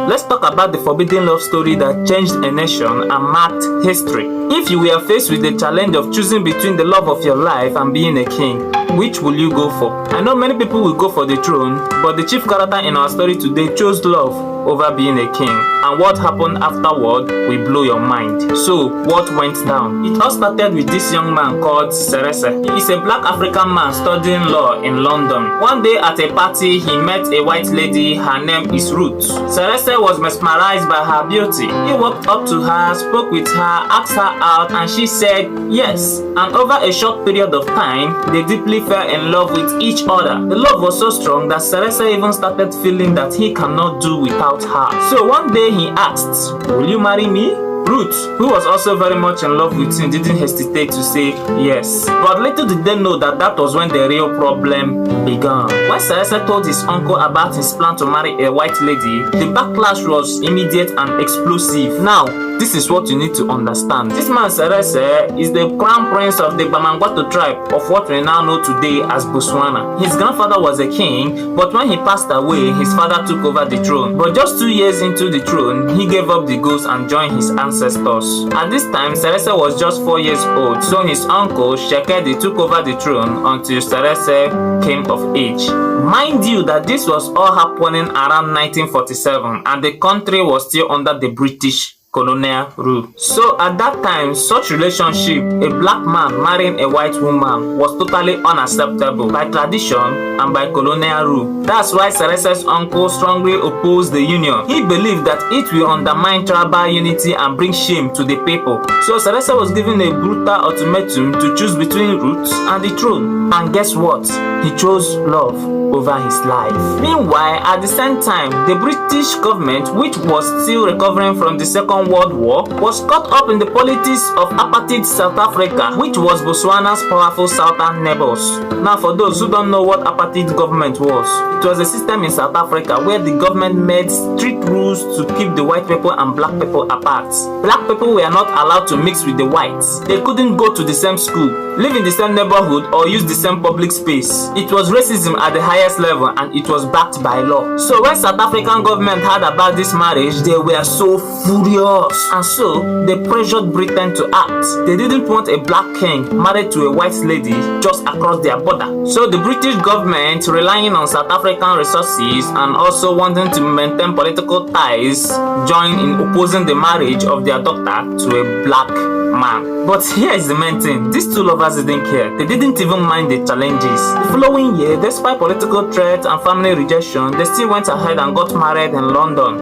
Let's talk about the forbidden love story that changed a nation and marked history. If you were faced with the challenge of choosing between the love of your life and being a king, which will you go for? I know many people will go for the throne, but the chief character in our story today chose love over being a king. And what happened afterward will blow your mind. So, what went down? It all started with this young man called Seretse. He is a black African man studying law in London. One day at a party, he met a white lady. Her name is Ruth. Seretse was mesmerized by her beauty. He walked up to her, spoke with her, asked her out, and she said yes. And over a short period of time, they deeply fell in love with each other. The love was so strong that Seretse even started feeling that he cannot do without her. So one day he asked, "Will you marry me?" Ruth, who was also very much in love with him, didn't hesitate to say yes. But little did they know that that was when the real problem began. When Seretse told his uncle about his plan to marry a white lady, the backlash was immediate and explosive. Now, this is what you need to understand. This man Seretse is the crown prince of the Bamangwato tribe of what we now know today as Botswana. His grandfather was a king, but when he passed away, his father took over the throne. But just 2 years into the throne, he gave up the ghost and joined his ancestors. At this time, Seretse was just 4 years old, so his uncle Shekedi took over the throne until Seretse came of age. Mind you that this was all happening around 1947 and the country was still under the British colonial rule. So at that time, such relationship, a black man marrying a white woman, was totally unacceptable by tradition and by colonial rule. That's why Seretse's uncle strongly opposed the union. He believed that it will undermine tribal unity and bring shame to the people. So Seretse was given a brutal ultimatum to choose between Ruth and the throne. And guess what? He chose love over his life. Meanwhile, at the same time, the British government, which was still recovering from the Second World War, was caught up in the politics of apartheid South Africa, which was Botswana's powerful southern neighbors. Now, for those who don't know what apartheid government was, it was a system in South Africa where the government made strict rules to keep the white people and black people apart. Black people were not allowed to mix with the whites. They couldn't go to the same school, live in the same neighborhood, or use the same public space. It was racism at the highest level and it was backed by law. So when South African government heard about this marriage, they were so furious, and so they pressured Britain to act. They didn't want a black king married to a white lady just across their border. So the British government, relying on South African resources and also wanting to maintain political ties, joined in opposing the marriage of their daughter to a black man. But here is the main thing, these two lovers didn't care. They didn't even mind the challenges. The following year, despite political threats and family rejection, they still went ahead and got married in London.